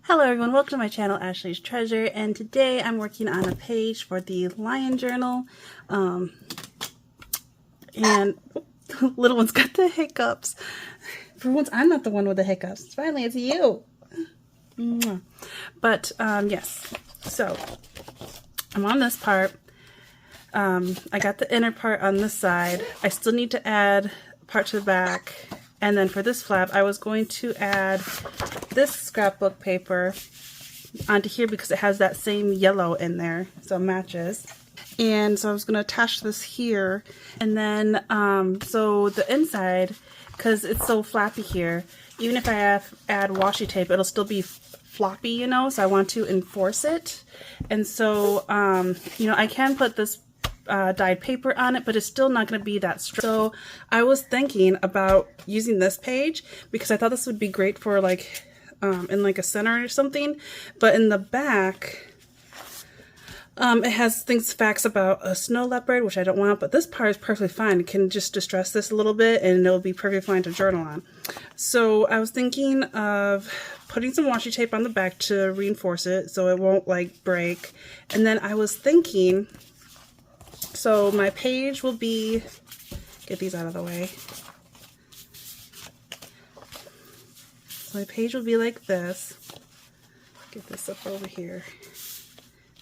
Hello everyone, welcome to my channel, Ashley's Treasure, and today I'm working on a page for the Lion Journal, and little one's got the hiccups. For once, I'm not the one with the hiccups. Finally, it's you. But, yes, so I'm on this part. I got the inner part on this side. I still need to add a part to the back. And then for this flap, I was going to add this scrapbook paper onto here because it has that same yellow in there, so it matches. And so I was going to attach this here. And then, so the inside, because it's so flappy here, even if I add washi tape, it'll still be floppy, you know, so I want to enforce it. And so, you know, I can put this dyed paper on it, but it's still not going to be that strong. So I was thinking about using this page because I thought this would be great for like in like a center or something, but in the back it has facts about a snow leopard, which I don't want, but this part is perfectly fine. It can just distress this a little bit and it'll be perfectly fine to journal on. So I was thinking of putting some washi tape on the back to reinforce it so it won't like break. And then I was thinking, so my page will be, get these out of the way. So my page will be like this. Get this up over here.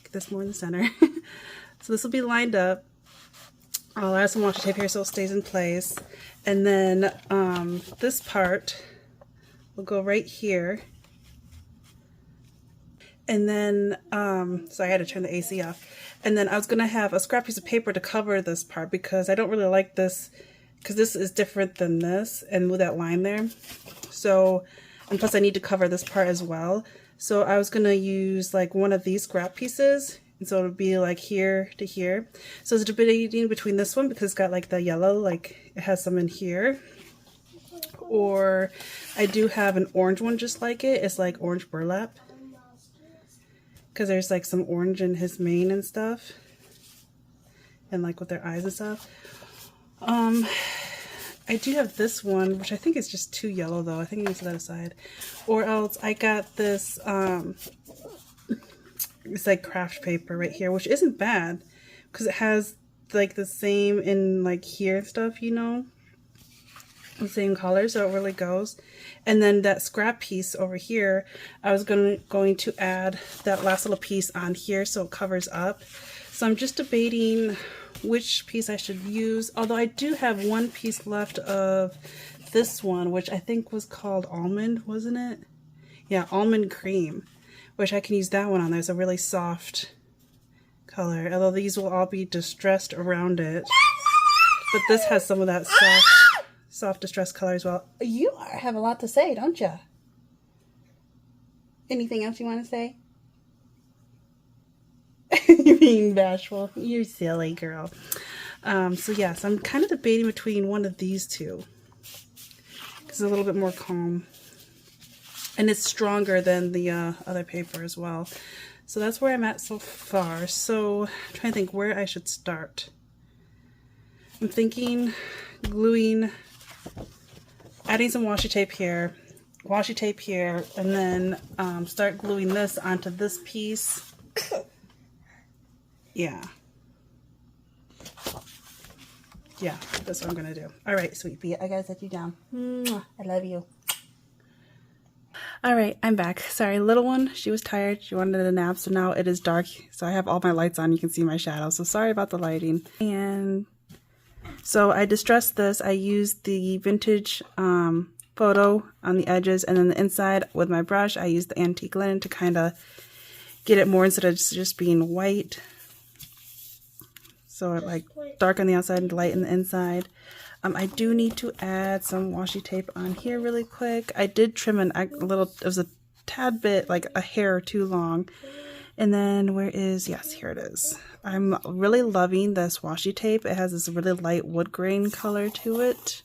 Get this more in the center. So this will be lined up. I'll add some washi tape here so it stays in place. And then this part will go right here. And then, so I had to turn the AC off. And then I was going to have a scrap piece of paper to cover this part because I don't really like this, because this is different than this and with that line there. So, and plus I need to cover this part as well. So I was going to use like one of these scrap pieces. And so it'll be like here to here. So it's debating between this one because it's got like the yellow, like it has some in here. Or I do have an orange one just like it. It's like orange burlap, because there's like some orange in his mane and stuff, and like with their eyes and stuff. I do have this one, which I think is just too yellow though. I think I need to set that aside. Or else I got this, it's like craft paper right here, which isn't bad because it has like the same in like here and stuff, you know, the same color, so it really goes. And then that scrap piece over here, I was going to add that last little piece on here so it covers up. So I'm just debating which piece I should use, although I do have one piece left of this one, which I think was called almond, wasn't it? Yeah, almond cream, which I can use that one on. There's a really soft color, although these will all be distressed around it. But this has some of that soft distressed color as well. You have a lot to say, don't you? Anything else you want to say? You're being bashful. You're silly, girl. So yes, I'm kind of debating between one of these two because it's a little bit more calm and it's stronger than the other paper as well. So that's where I'm at so far. So I'm trying to think where I should start. I'm thinking adding some washi tape here, and then start gluing this onto this piece. Yeah, that's what I'm gonna do. All right, sweet pea, I gotta set you down. I love you. All right, I'm back. Sorry, little one, she was tired. She wanted a nap, so now it is dark. So I have all my lights on. You can see my shadow. So sorry about the lighting. And so I distressed this. I used the vintage photo on the edges, and then the inside with my brush, I used the antique linen to kind of get it more instead of just being white. So it like dark on the outside and light on the inside. I do need to add some washi tape on here really quick. I did trim a little, it was a tad bit, like a hair too long. And then yes, here it is. I'm really loving this washi tape. It has this really light wood grain color to it.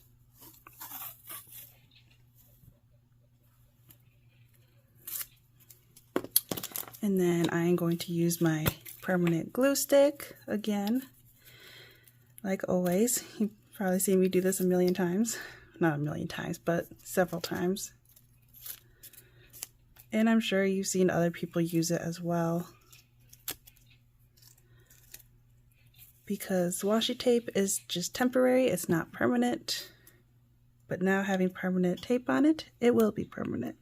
And then I am going to use my permanent glue stick again, like always. You've probably seen me do this a million times. Not a million times, but several times. And I'm sure you've seen other people use it as well. Because washi tape is just temporary, it's not permanent. But now having permanent tape on it, it will be permanent.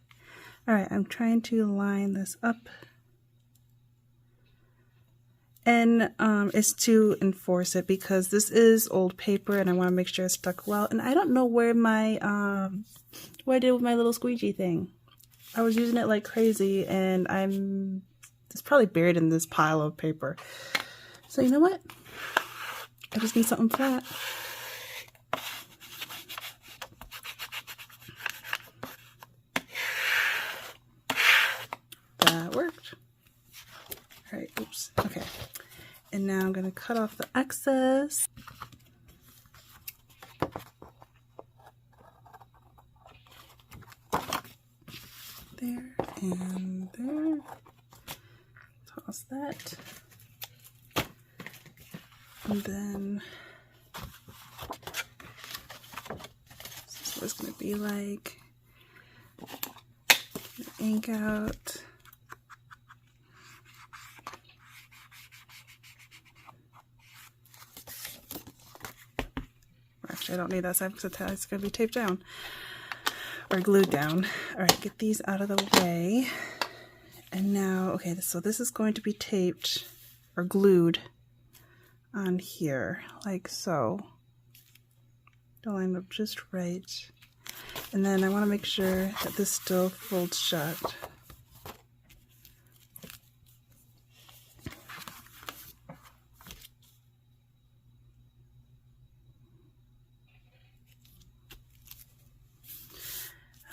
Alright, I'm trying to line this up. And it's to enforce it because this is old paper and I want to make sure it's stuck well. And I don't know where my, what I did with my little squeegee thing. I was using it like crazy and it's probably buried in this pile of paper. So you know what? I just need something flat. That worked. All right, oops, okay. And now I'm gonna cut off the excess. There and there. Toss that. And then this is what it's gonna be like. Ink out. Actually, I don't need that side because it's going to be taped down or glued down. All right, get these out of the way. And now, okay, so this is going to be taped or glued on here, like so. To line up just right. And then I want to make sure that this still folds shut.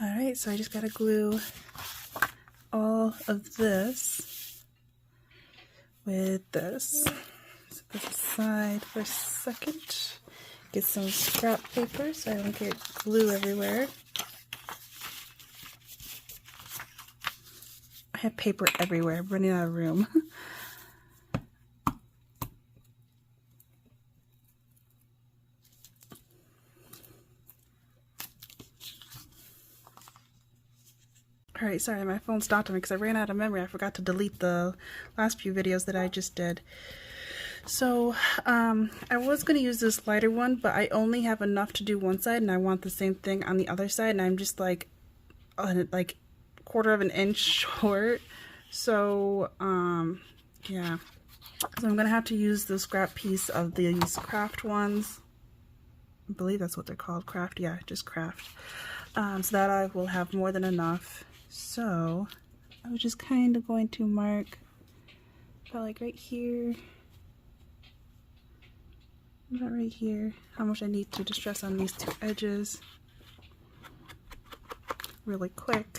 Alright, so I just gotta glue all of this with this. Set this aside for a second. Get some scrap paper so I don't get glue everywhere. I have paper everywhere. I'm running out of room. Alright, sorry, my phone stopped me because I ran out of memory. I forgot to delete the last few videos that I just did. So, I was going to use this lighter one, but I only have enough to do one side, and I want the same thing on the other side, and I'm just like quarter of an inch short. So, yeah. So I'm going to have to use the scrap piece of these craft ones. I believe that's what they're called, craft. Yeah, just craft. So that I will have more than enough. So I was just kind of going to mark about like right here, about right here, how much I need to distress on these two edges really quick.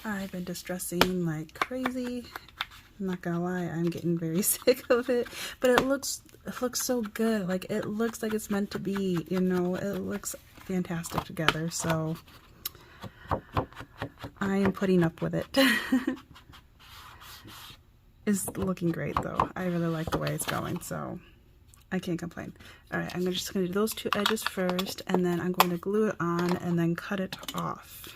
I've been distressing like crazy. I'm not gonna lie, I'm getting very sick of it, but it looks so good. Like, it looks like it's meant to be, you know. It looks fantastic together, so I am putting up with it. It's looking great though. I really like the way it's going, so I can't complain. Alright, I'm just gonna do those two edges first, and then I'm going to glue it on and then cut it off.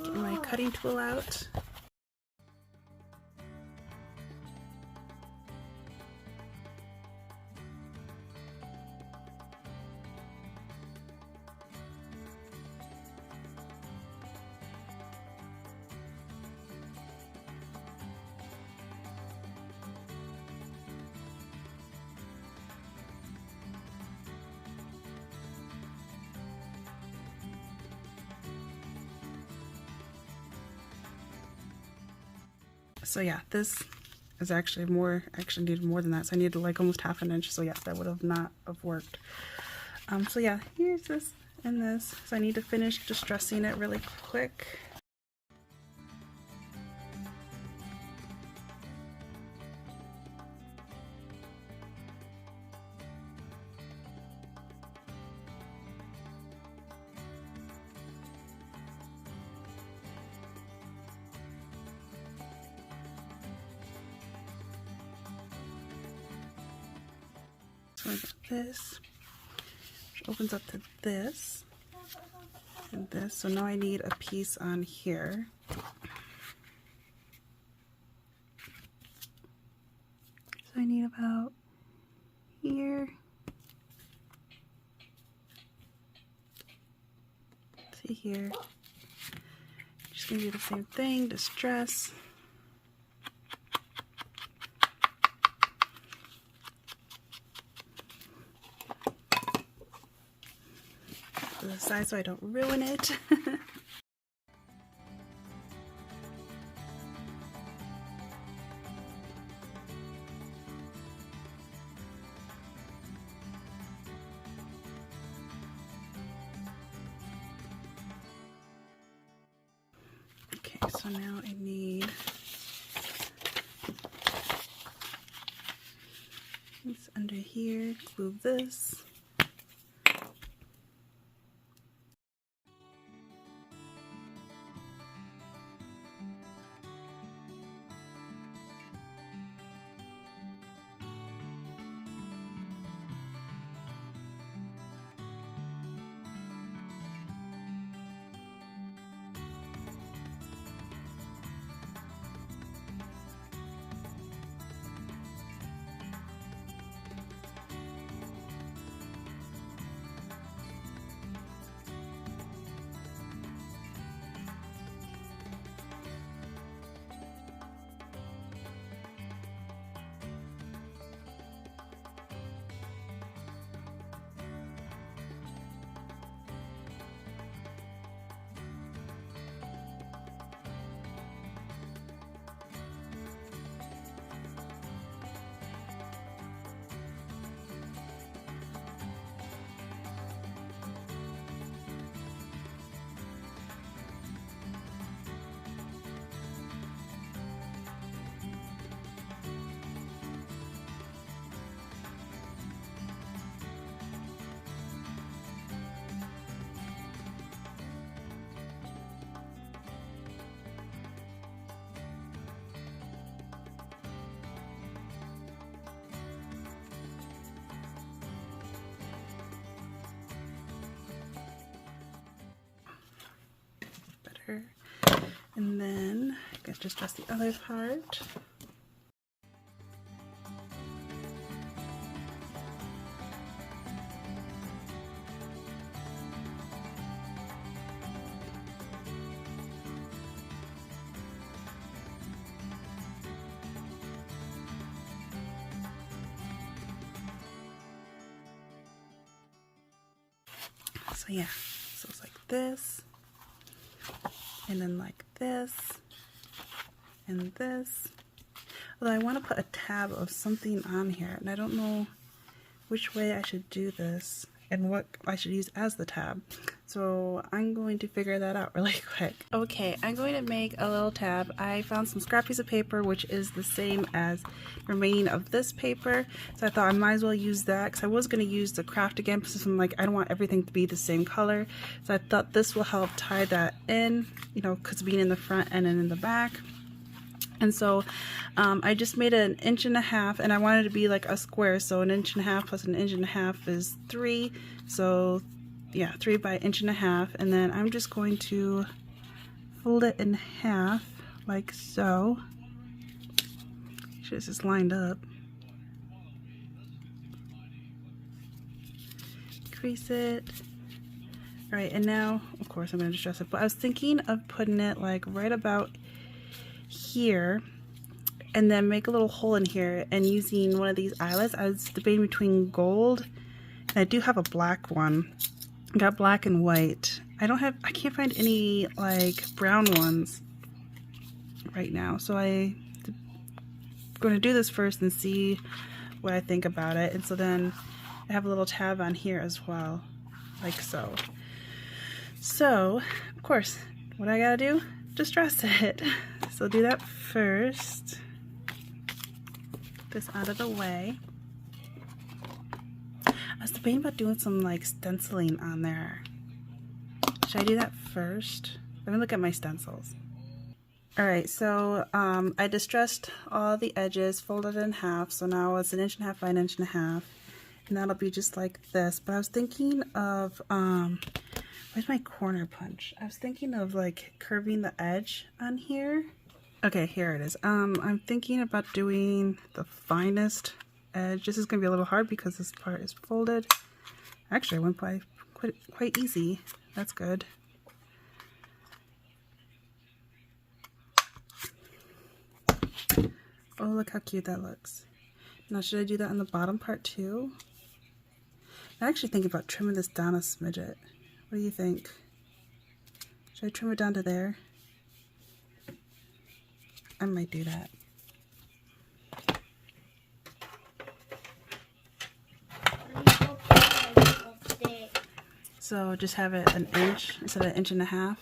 Get my cutting tool out. So yeah, this is actually more, actually needed more than that. So I needed like almost 1/2 inch. So yes, that would have not have worked. So yeah, here's this and this. So I need to finish distressing it really quick. So I got this, which opens up to this and this. So now I need a piece on here. So I need about here. See here. Just gonna do the same thing, distress. To the side so I don't ruin it. Okay, so now I need this under here, glue this. And then I guess just dress the other part. So yeah, so it's like this. And then like this, and this. Although I want to put a tab of something on here, and I don't know which way I should do this and what I should use as the tab. So I'm going to figure that out really quick. Okay, I'm going to make a little tab. I found some scrap piece of paper, which is the same as remaining of this paper. So I thought I might as well use that because I was going to use the craft again because I'm like, I don't want everything to be the same color. So I thought this will help tie that in, you know, because being in the front and then in the back. And so I just made it 1.5 inches, and I wanted it to be like a square. So 1.5 inches plus 1.5 inches is 3. So yeah, 3 by 1.5 inches. And then I'm just going to fold it in half like so. Make sure this is lined up. Crease it. All right, and now, of course, I'm going to distress it. But I was thinking of putting it like right about here, and then make a little hole in here and using one of these eyelets. I was debating between gold, and I do have a black one. I got black and white. I can't find any like brown ones right now, so I going to do this first and see what I think about it. And so then I have a little tab on here as well, like so. So, of course, what I gotta do? Distress it. So do that first. This out of the way. I was debating about doing some like stenciling on there. Should I do that first? Let me look at my stencils. Alright, so I distressed all the edges, folded it in half, so now it's 1.5 inches by 1.5 inches, and that'll be just like this. But I was thinking of, where's my corner punch? I was thinking of like curving the edge on here. Okay, here it is. I'm thinking about doing the finest edge. This is going to be a little hard because this part is folded. Actually, I went by quite easy. That's good. Oh, look how cute that looks. Now, should I do that on the bottom part too? I'm actually thinking about trimming this down a smidget. What do you think? Should I trim it down to there? I might do that. So just have it 1 inch instead of 1.5 inches.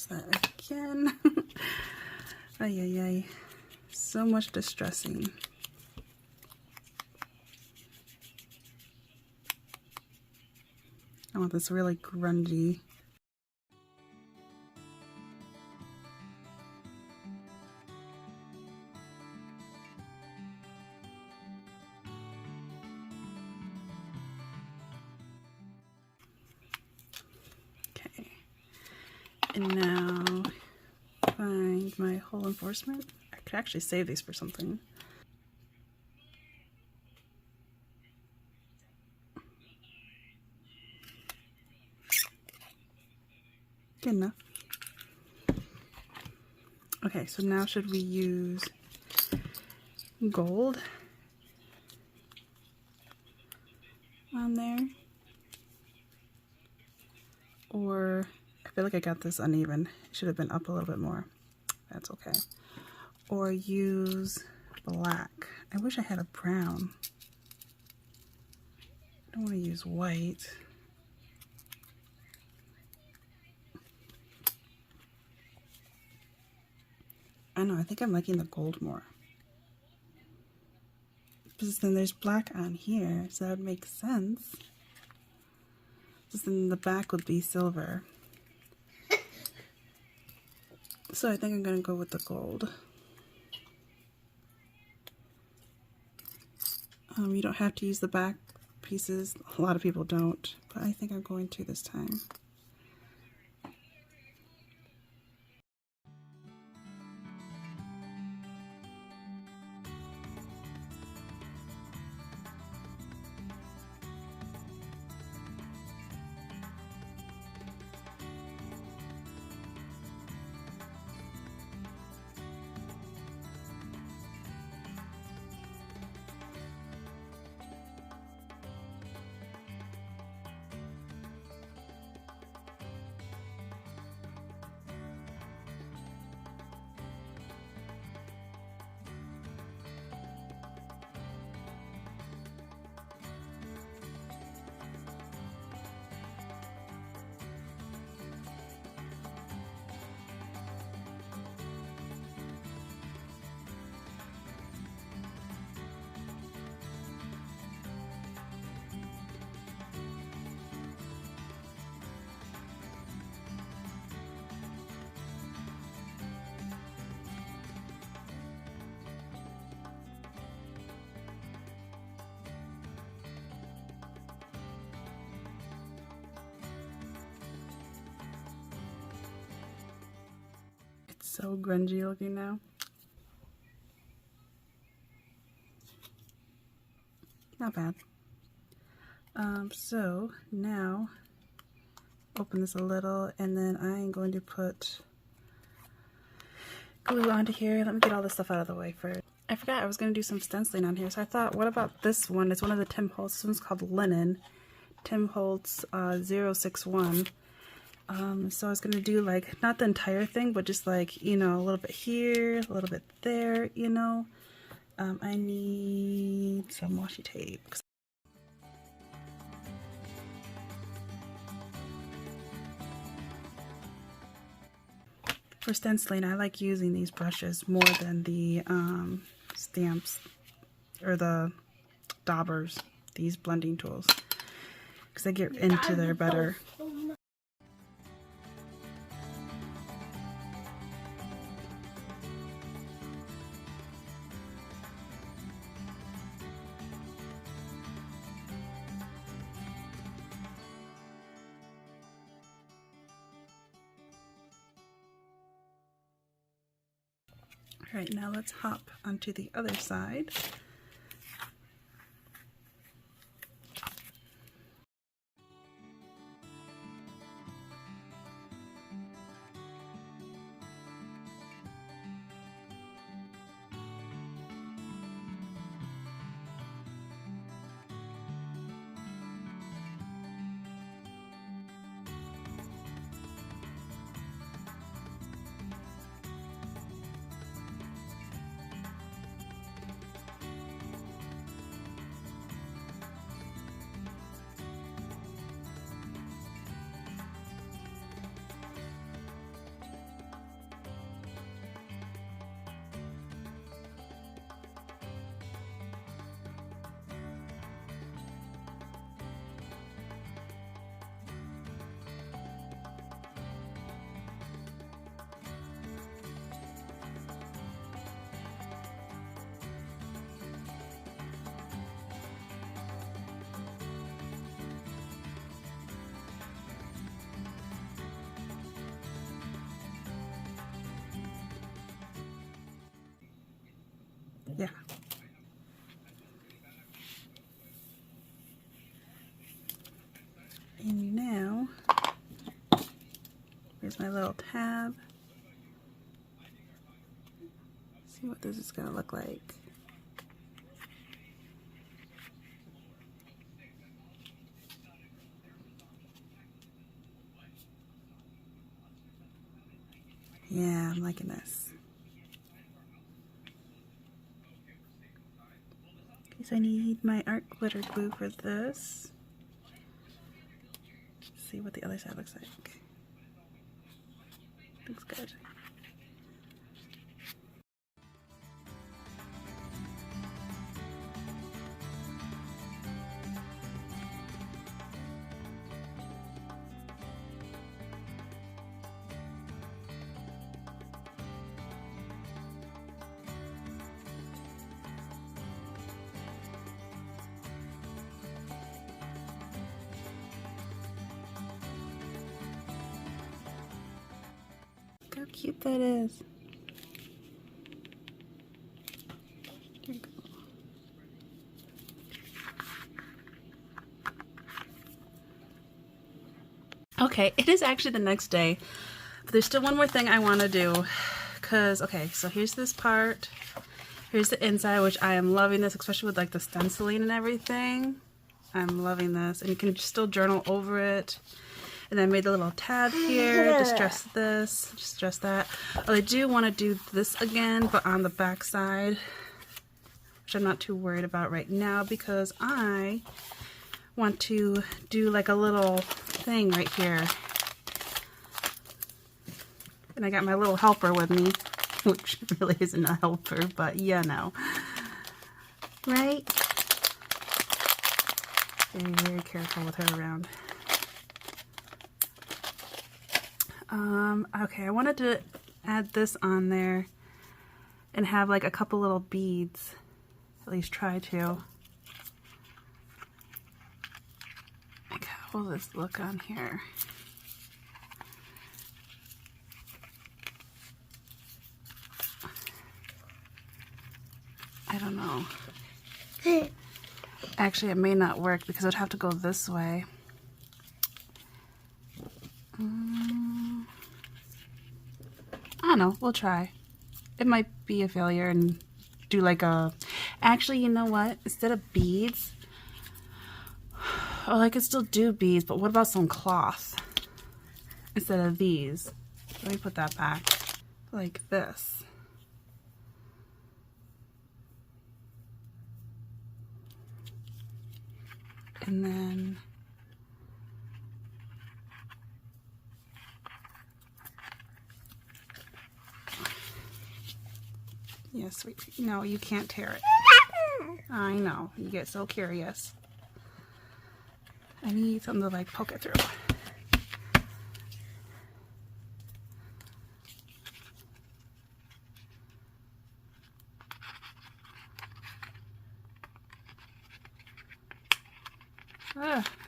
That again. Ay, ay, ay. So much distressing. I want this really grungy. Okay. And now find my hole enforcement. I could actually save these for something. Good enough. Okay, so now should we use gold on there? Or I feel like I got this uneven. It should have been up a little bit more. That's okay. Or use black. I wish I had a brown. I don't want to use white. I know, I think I'm liking the gold more. Because then there's black on here, so that would make sense. Because then the back would be silver. So I think I'm going to go with the gold. You don't have to use the back pieces. A lot of people don't, but I think I'm going to this time. So grungy looking now. Not bad. So now open this a little, and then I'm going to put glue onto here. Let me get all this stuff out of the way first. I forgot I was going to do some stenciling on here, so I thought, what about this one? It's one of the Tim Holtz. This one's called Linen. Tim Holtz 061. So I was going to do like, not the entire thing, but just like, you know, a little bit here, a little bit there, you know. I need some washi tape. For stenciling, I like using these brushes more than the stamps or the daubers, these blending tools, because I get into there better. All right, now let's hop onto the other side. Yeah. And now, here's my little tab. See what this is going to look like. Yeah, I'm liking this. So I need my art glitter glue for this. Let's see what the other side looks like. Looks good. Look how cute that is. There you go. Okay, it is actually the next day, but there's still one more thing I want to do, because, okay, so here's this part, here's the inside, which I am loving this, especially with like the stenciling and everything. I'm loving this, and you can still journal over it. And then I made a little tab here, distress this, distress that. Oh, I do want to do this again, but on the back side, which I'm not too worried about right now, because I want to do like a little thing right here. And I got my little helper with me, which really isn't a helper, but you know. Right? Very, very careful with her around. Okay, I wanted to add this on there and have like a couple little beads, at least try to. Like, how will this look on here? I don't know. Actually, it may not work because it would have to go this way. I don't know. We'll try. It might be a failure and do like a... Actually, you know what? Instead of beads... Oh, I could still do beads, but what about some cloth? Instead of these. Let me put that back. Like this. And then... Yes, no, you can't tear it. I know, you get so curious. I need something to like poke it through.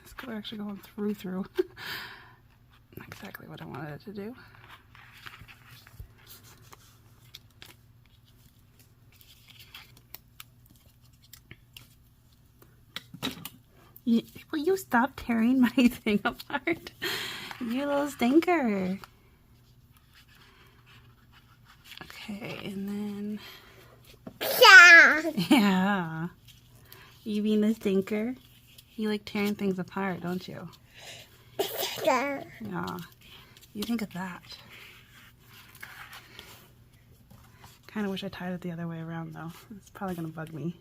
It's actually going through. Not exactly what I wanted it to do. Will you stop tearing my thing apart? You little stinker. Okay, and then... Yeah. You being a stinker? You like tearing things apart, don't you? Yeah. You think of that. Kind of wish I tied it the other way around, though. It's probably going to bug me.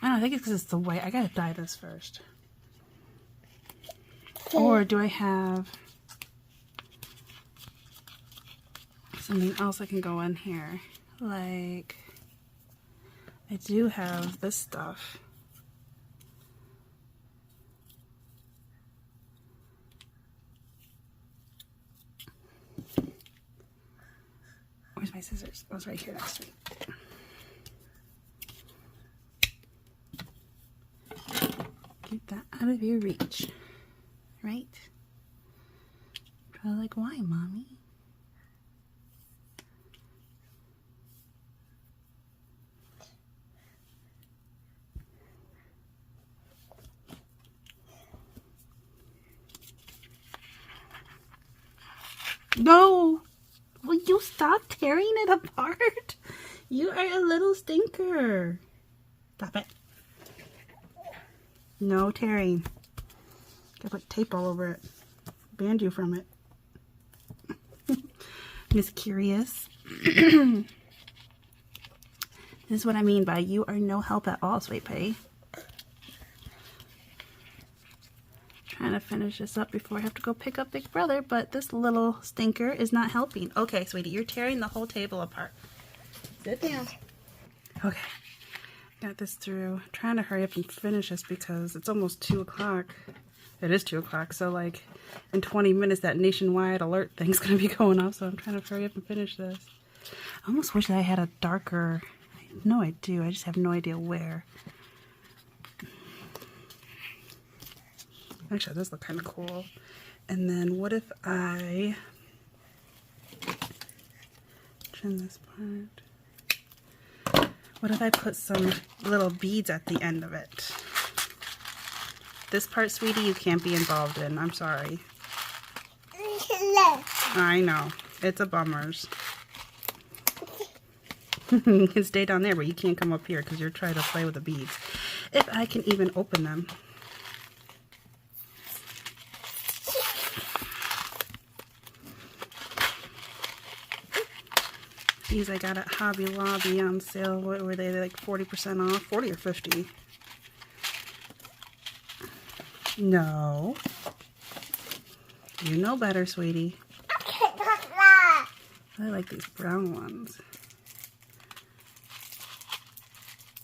I don't know, I think it's because it's the way. I gotta dye this first. Or do I have something else I can go in here? Like, I do have this stuff. Where's my scissors? Oh, it's right here next to me. Keep that out of your reach, right? Probably like, why, Mommy? No! Will you stop tearing it apart? You are a little stinker. Stop it. No tearing. Gotta put tape all over it. Banned you from it. Miss Curious. This is what I mean by you are no help at all, Sweet Pea. Trying to finish this up before I have to go pick up Big Brother, but this little stinker is not helping. Okay, sweetie, you're tearing the whole table apart. Sit down. Okay. Got this through. I'm trying to hurry up and finish this because it's almost 2 o'clock. It is 2 o'clock, so like in 20 minutes that nationwide alert thing's gonna be going off, so I'm trying to hurry up and finish this. I almost wish that I had a darker... No, I do. I just have no idea where. Actually, this looks kind of cool. And then what if I trim this part? What if I put some little beads at the end of it? This part, sweetie, you can't be involved in. I'm sorry. I know. It's a bummers. You can stay down there, but you can't come up here because you're trying to play with the beads. If I can even open them. These I got at Hobby Lobby on sale. What were they? Like 40% off? 40 or 50? No. You know better, sweetie. I like these brown ones.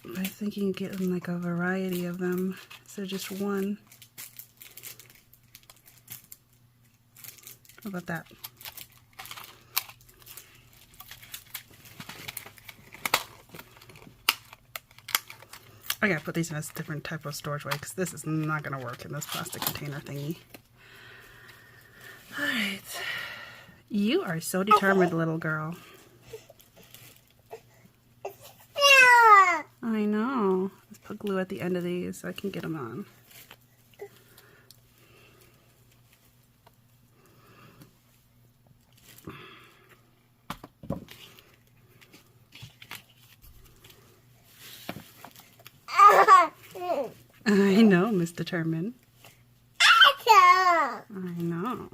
But I think you can get them like a variety of them instead of just one. How about that? I gotta put these in a different type of storage way because this is not gonna work in this plastic container thingy. Alright. You are so determined, little girl. I know. Let's put glue at the end of these so I can get them on. I know, Miss Determined. I know.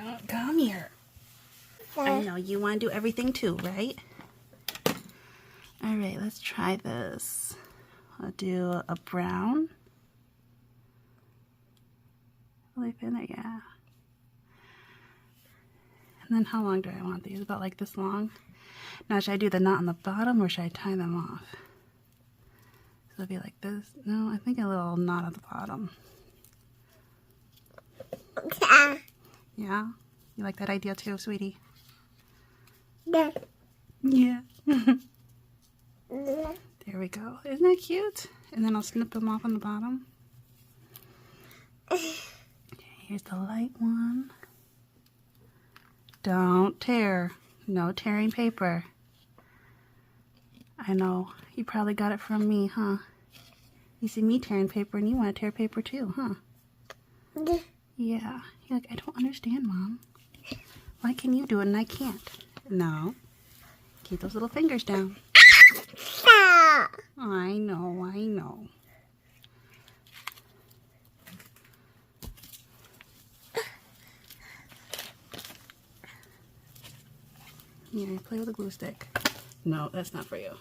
Oh, come here. I know you want to do everything too, right? All right, let's try this. I'll do a brown. Will they fit in there? Yeah. And then how long do I want these? About like this long. Now, should I do the knot on the bottom or should I tie them off? So it'll be like this. No, I think a little knot at the bottom. Yeah? You like that idea too, sweetie? Yeah. Yeah. There we go. Isn't that cute? And then I'll snip them off on the bottom. Okay, here's the light one. Don't tear. No tearing paper. I know. You probably got it from me, huh? You see me tearing paper and you want to tear paper too, huh? Yeah. You're like, I don't understand, Mom. Why can you do it and I can't? No. Keep those little fingers down. I know, I know. Here, play with a glue stick. No, that's not for you.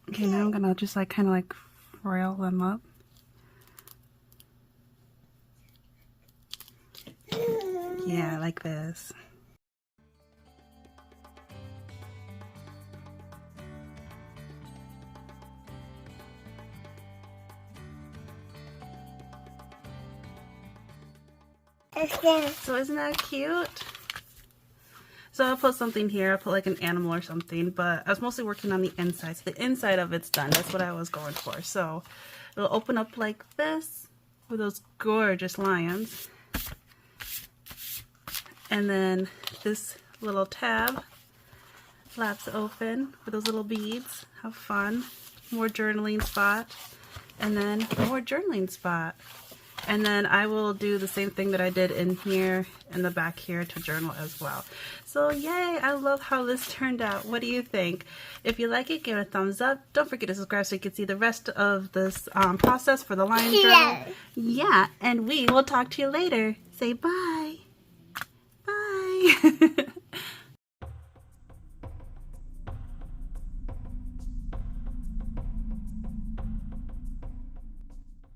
Okay, now I'm gonna just like kind of like roll them up. Yeah, like this. So isn't that cute? So I'll put something here. I'll put like an animal or something, but I was mostly working on the inside. So the inside of it's done. That's what I was going for. So it'll open up like this with those gorgeous lions. And then this little tab flaps open with those little beads. How fun. More journaling spot. And then more journaling spot. And then I will do the same thing that I did in here, in the back here, to journal as well. So yay, I love how this turned out. What do you think? If you like it, give it a thumbs up. Don't forget to subscribe so you can see the rest of this process for the lion journal. Yeah, and we will talk to you later. Say bye. Bye.